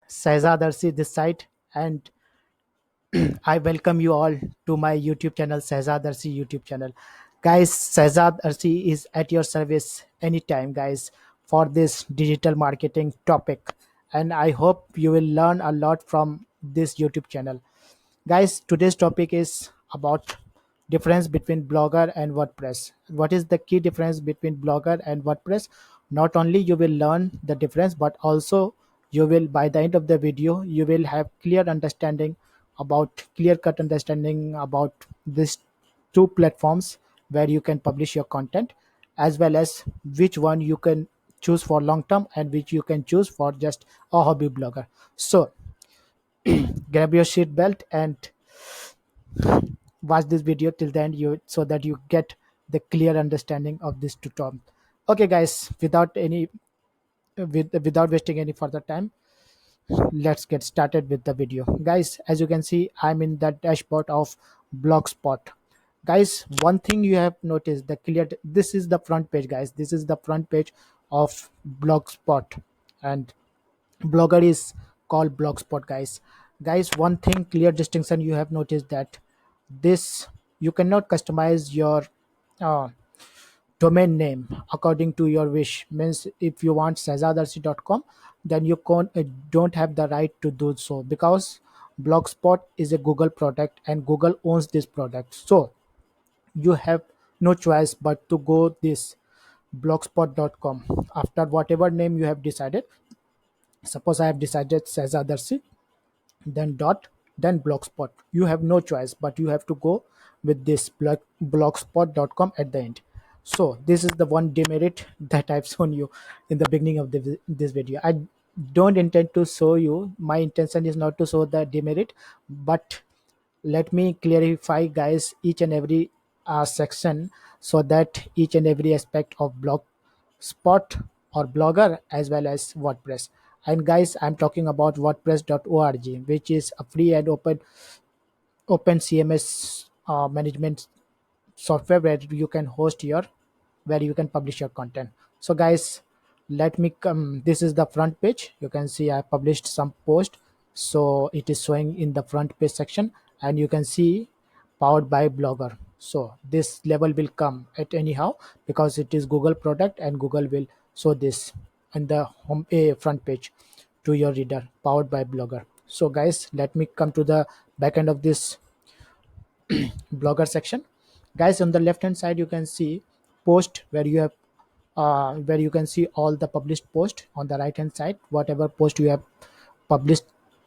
Saizad Arsi this side, and I welcome you all to my YouTube channel, Saizad Arsi YouTube channel. Guys, Saizad Arsi is at your service anytime, guys, for this digital marketing topic. And I hope you will learn a lot from this YouTube channel. Guys, today's topic is about difference between Blogger and WordPress. What is the key difference between Blogger and WordPress? Not only you will learn the difference, but also you will, by the end of the video, you will have clear cut understanding about these two platforms where you can publish your content, as well as which one you can choose for long term and which you can choose for just a hobby blogger. So grab your seat belt and watch this video till the end, you so that you get the clear understanding of this tutorial. Okay guys, without wasting any further time, let's get started with the video. Guys, as you can see, I'm in the dashboard of Blogspot. Guys, one thing you have noticed, this is the front page, guys. This is the front page of Blogspot, and Blogger is called Blogspot, guys. One thing, clear distinction, you have noticed that this you cannot customize your uh, domain name according to your wish. Means if you want sazadarsi.com, then you don't have the right to do so, because Blogspot is a Google product and Google owns this product. So you have no choice but to go this blogspot.com after whatever name you have decided. Suppose I have decided Sazadarsi, then dot, then Blogspot. You have no choice but you have to go with this blogspot.com at the end. So this is the one demerit that I've shown you in the beginning of this video. I don't intend to show you, my intention is not to show the demerit, but let me clarify, guys, each and every section, so that each and every aspect of Blogspot or Blogger as well as WordPress. And guys, I'm talking about wordpress.org, which is a free and open CMS management software where you can publish your content. So guys, let me come, this is the front page. You can see I published some post, so it is showing in the front page section, and you can see powered by Blogger. So this level will come at anyhow, because it is Google product and Google will show this in the front page to your reader, powered by Blogger. So guys, let me come to the back end of this Blogger section. Guys, on the left hand side you can see post, where you can see all the published post. On the right hand side, whatever post you have published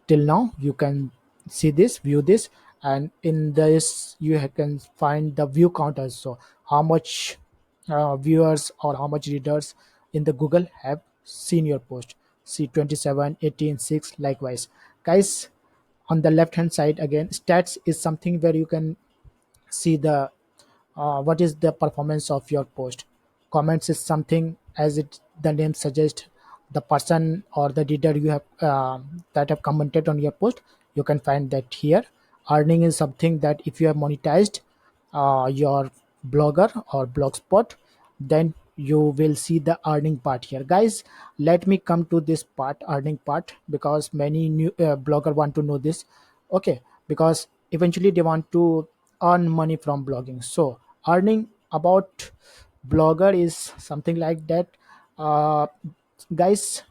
till now, you can see this, view this, and in this you can find the view count also, how much viewers or how much readers in the Google have seen your post. See 27, 18, 6, likewise. Guys, on the left hand side again, stats is something where you can see the what is the performance of your post. Comments is something, as it the name suggests, the person or the reader you have that have commented on your post, you can find that here. Earning is something that if you have monetized your Blogger or Blogspot, then you will see the earning part here. Guys, let me come to this part, earning part, because many new blogger want to know this. Okay, because eventually they want to earn money from blogging. So earning about Blogger is something like that. uh, Guys,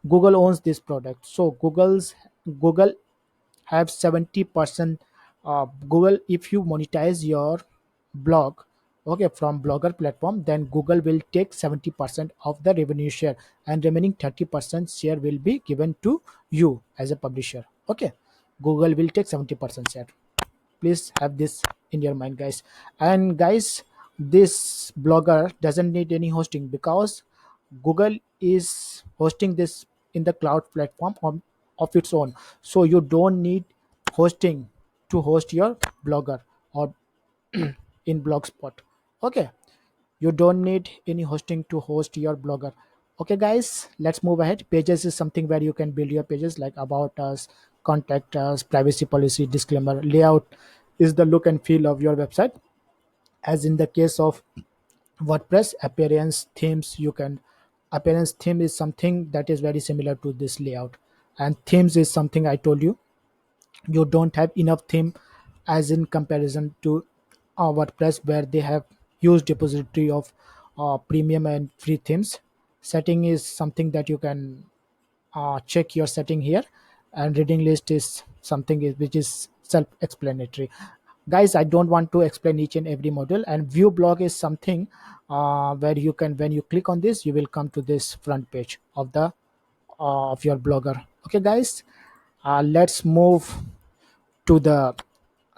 Google owns this product, so Google have 70%. Google, if you monetize your blog, okay, from Blogger platform, then Google will take 70% of the revenue share, and remaining 30% share will be given to you as a publisher. Okay, Google will take 70% share. Please have this in your mind, guys. And guys, this Blogger doesn't need any hosting, because Google is hosting this in the cloud platform of its own. So you don't need hosting to host your Blogger or in Blogspot. Okay, you don't need any hosting to host your Blogger. Okay guys, let's move ahead. Pages is something where you can build your pages, like about us, contact us, privacy policy, disclaimer. Layout is the look and feel of your website. As in the case of WordPress, appearance, themes, you can appearance theme is something that is very similar to this layout. And themes is something I told you, you don't have enough theme as in comparison to WordPress, where they have huge depository of premium and free themes. Setting is something that you can check your setting here, and reading list is something which is self-explanatory. Guys, I don't want to explain each and every module. And view blog is something where you can, when you click on this, you will come to this front page of the of your blogger. Okay guys, let's move to the,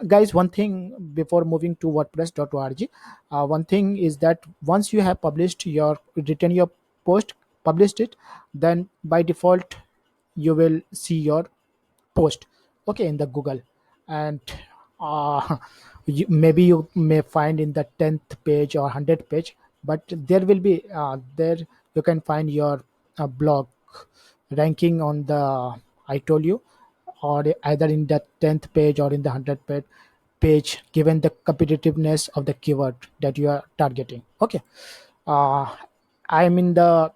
guys, one thing before moving to wordpress.org. One thing is that once you have published your, written your post, published it, then by default you will see your post, okay, in the Google. And uh, maybe you may find in the 10th page or 100th page, but there will be there you can find your blog ranking on the, I told you, or either in the 10th page or in the 100th page, given the competitiveness of the keyword that you are targeting. Okay, uh, I'm in the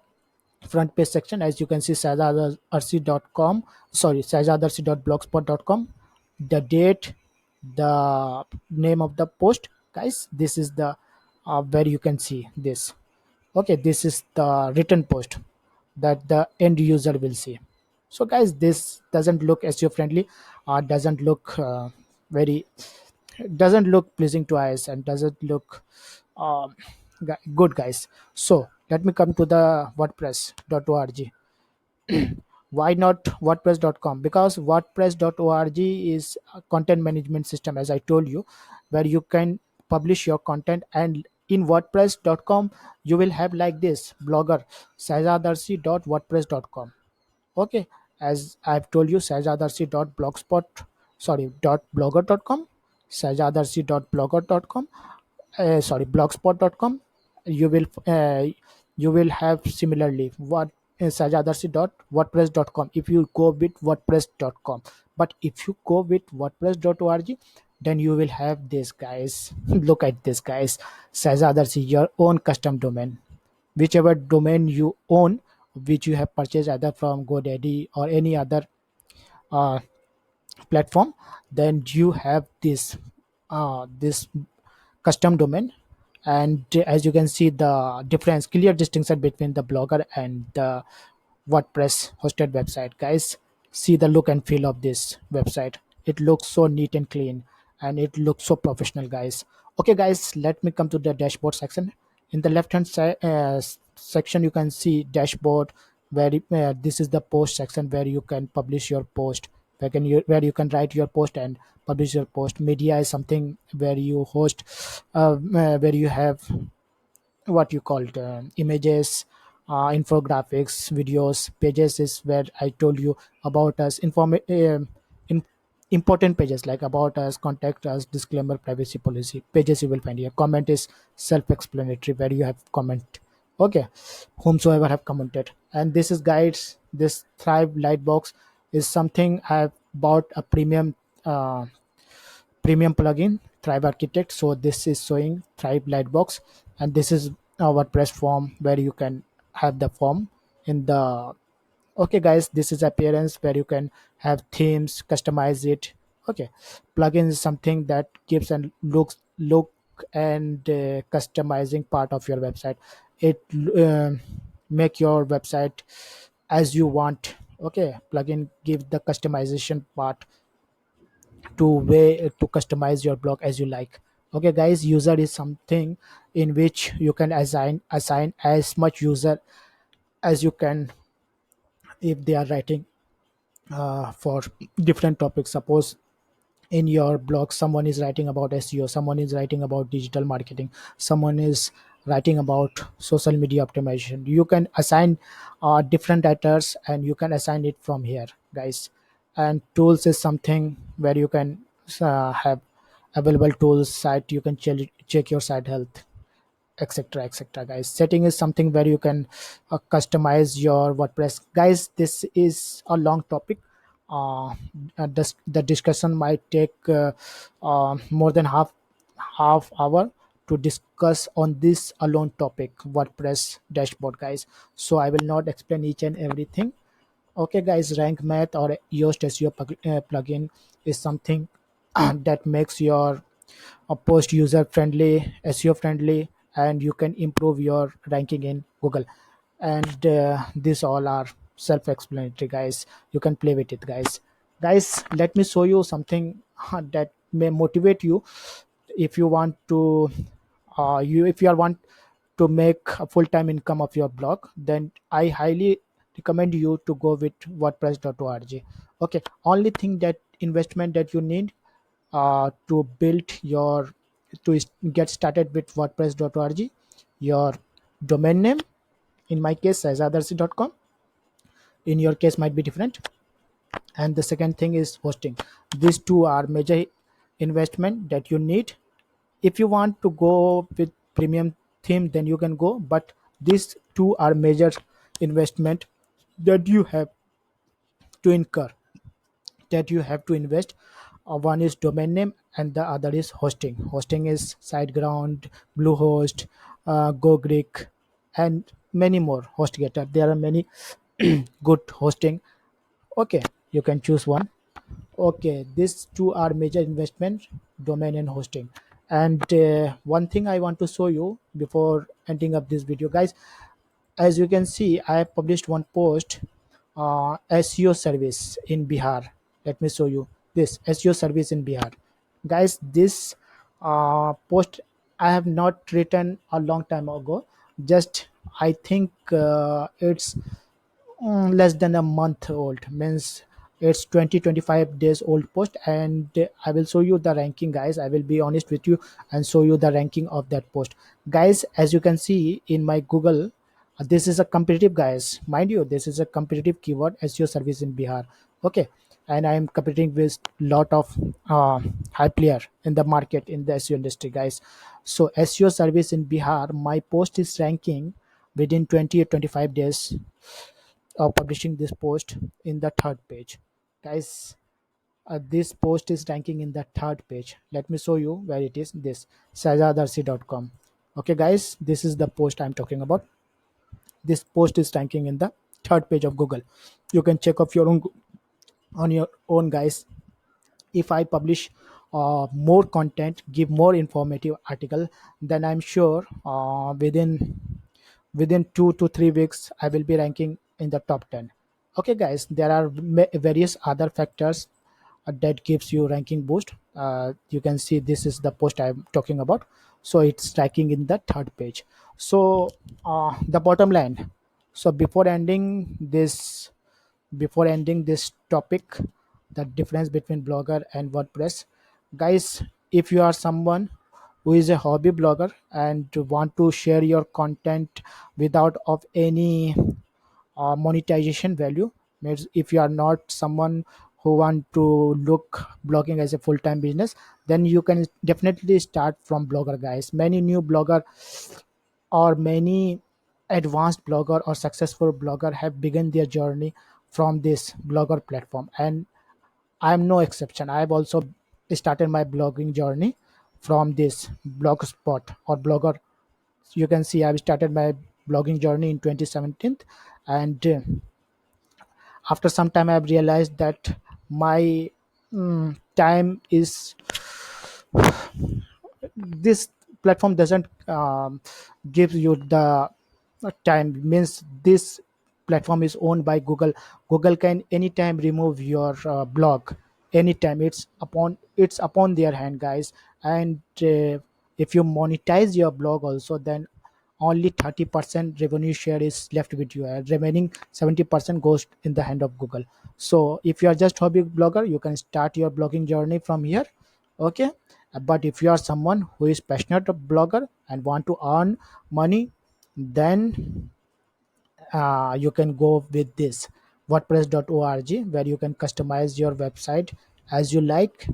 front page section. As you can see, sajadarsi.com, sorry, sajadarsi.blogspot.com, the date, the name of the post. Guys, this is the where you can see this. Okay, this is the written post that the end user will see. So guys, this doesn't look SEO friendly, doesn't look very, doesn't look pleasing to eyes, and doesn't look um, good, guys. So let me come to the wordpress.org. Why not wordpress.com? Because wordpress.org is a content management system, as I told you, where you can publish your content. And in wordpress.com you will have like this blogger, sajadarsi.wordpress.com. Okay, as I've told you, sajadarsi.blogspot, sorry, .blogger.com, sajadarsi.blogger.com, sorry, blogspot.com. You will you will have similarly what sajadarsi.wordpress.com if you go with wordpress.com. But if you go with wordpress.org, then you will have this, guys. Look at this, guys. Sajadarsi, your own custom domain, whichever domain you own, which you have purchased either from GoDaddy or any other uh, platform, then you have this custom domain. And as you can see, the difference, clear distinction between the blogger and the WordPress hosted website. Guys, see the look and feel of this website. It looks so neat and clean, and it looks so professional, guys. Okay guys, let me come to the dashboard section. In the left hand side section, you can see dashboard, where this is the post section, where you can publish your post, where you can write your post and publish your post. Media is something where you host, where you have what you called images, infographics, videos. Pages is where I told you about us, in, important pages like about us, contact us, disclaimer, privacy policy. Pages you will find here. Comment is self-explanatory, where you have comment. Okay, whomsoever have commented. And this is guides. This Thrive Lightbox is something I have bought a uh, premium plugin, Thrive Architect. So this is showing Thrive Lightbox, and this is a WordPress form, where you can have the form in the. Okay guys, this is appearance, where you can have themes, customize it. Okay, plugin is something that gives and look and customizing part of your website. It make your website as you want. Okay, plugin give the customization part to way to customize your blog as you like. Okay guys, user is something in which you can assign as much user as you can, if they are writing for different topics. Suppose in your blog someone is writing about SEO, someone is writing about digital marketing, someone is writing about social media optimization. You can assign different writers, and you can assign it from here, guys. And tools is something where you can have available tools. Site, you can check your site health, etc, etc, guys. Setting is something where you can customize your WordPress. Guys, this is a long topic. The discussion might take more than half hour to discuss on this alone topic, WordPress dashboard, guys. So I will not explain each and everything. Okay, guys, Rank Math or Yoast SEO plugin is something that makes your post user friendly, SEO friendly, and you can improve your ranking in Google. And these all are self-explanatory, guys. You can play with it, guys. Guys, let me show you something that may motivate you if you want to you if you are want to make a full-time income of your blog. Then I highly recommend you to go with wordpress.org. Okay, only thing that investment that you need to build your get started with wordpress.org, your domain name. In my case, sazadarsi.com. In your case might be different. And the second thing is hosting. These two are major investment that you need. If you want to go with premium theme, then you can go, but these two are major investment that you have to incur, that you have to invest. One is domain name and the other is hosting. Hosting is SiteGround, Bluehost, GoGreek, and many more. HostGator, there are many good hosting. Okay, you can choose one. Okay, these two are major investment, domain and hosting. And one thing I want to show you before ending up this video, guys. As you can see, I have published one post, SEO service in Bihar. Let me show you this SEO service in Bihar, guys. This post I have not written a long time ago. Just I think it's less than a month old, means it's 20-25 days old post. And I will show you the ranking, guys. I will be honest with you and show you the ranking of that post, guys. As you can see in my Google, this is a competitive, guys, mind you, this is a competitive keyword, SEO service in Bihar. Okay, and I am competing with lot of high player in the market in the SEO industry, guys. So SEO service in Bihar, my post is ranking within 20 or 25 days of publishing this post in the third page, guys. This post is ranking in the third page. Let me show you where it is. This sajadarsi.com. Okay, guys, this is the post I'm talking about. This post is ranking in the third page of Google. You can check off your own on your own, guys. If I publish more content, give more informative article, then I'm sure within 2 to 3 weeks I will be ranking in the top 10. Okay, guys, there are various other factors that gives you ranking boost. You can see this is the post I'm talking about. So it's tracking in the third page. So the bottom line. So before ending this topic, the difference between blogger and WordPress, guys, if you are someone who is a hobby blogger and want to share your content without of any monetization value, means if you are not someone who want to look blogging as a full-time business, then you can definitely start from blogger, guys. Many new blogger or many advanced blogger or successful blogger have begun their journey from this blogger platform, and I am no exception. I have also started my blogging journey from this blogspot or blogger. You can see I've started my blogging journey in 2017, and after some time I've realized that my time is, this platform doesn't give you the time, means this platform is owned by Google. Google can anytime remove your blog, anytime. It's upon their hand, guys. And if you monetize your blog also, then only 30% revenue share is left with you, and remaining 70% goes in the hand of Google. So if you are just hobby blogger, you can start your blogging journey from here. Okay, but if you are someone who is passionate blogger and want to earn money, then you can go with this wordpress.org, where you can customize your website as you like.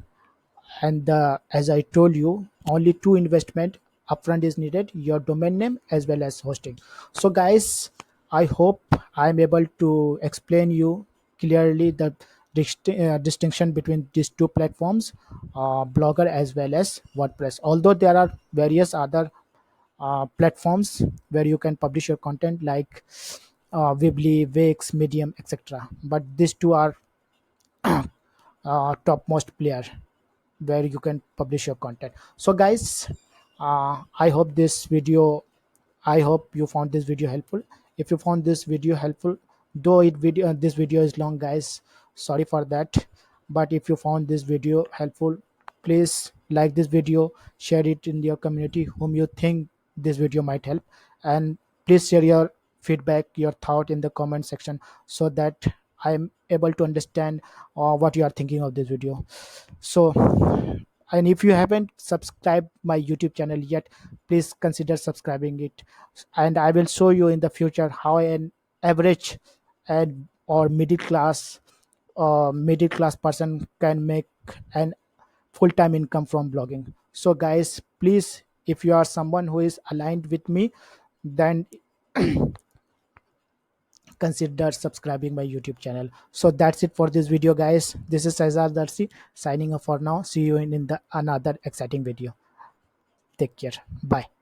And as I told you, only two investment upfront is needed, your domain name as well as hosting. So, guys, I hope I'm able to explain you clearly the distinction between these two platforms, Blogger as well as WordPress. Although there are various other platforms where you can publish your content, like Weebly, Wix, Medium, etc. But these two are topmost player where you can publish your content. So guys, I hope this video, I hope you found this video helpful. If you found this video helpful, though this video is long, guys, sorry for that. But if you found this video helpful, please like this video, share it in your community whom you think this video might help, and please share your feedback, your thought in the comment section, so that I'm able to understand what you are thinking of this video. So, and if you haven't subscribed my YouTube channel yet, please consider subscribing it, and I will show you in the future how an average and or middle class person can make an full-time income from blogging. So guys, please, if you are someone who is aligned with me, then consider subscribing my YouTube channel. So that's it for this video, guys. This is Cesar Darcy signing off for now. See you in the another exciting video. Take care. Bye.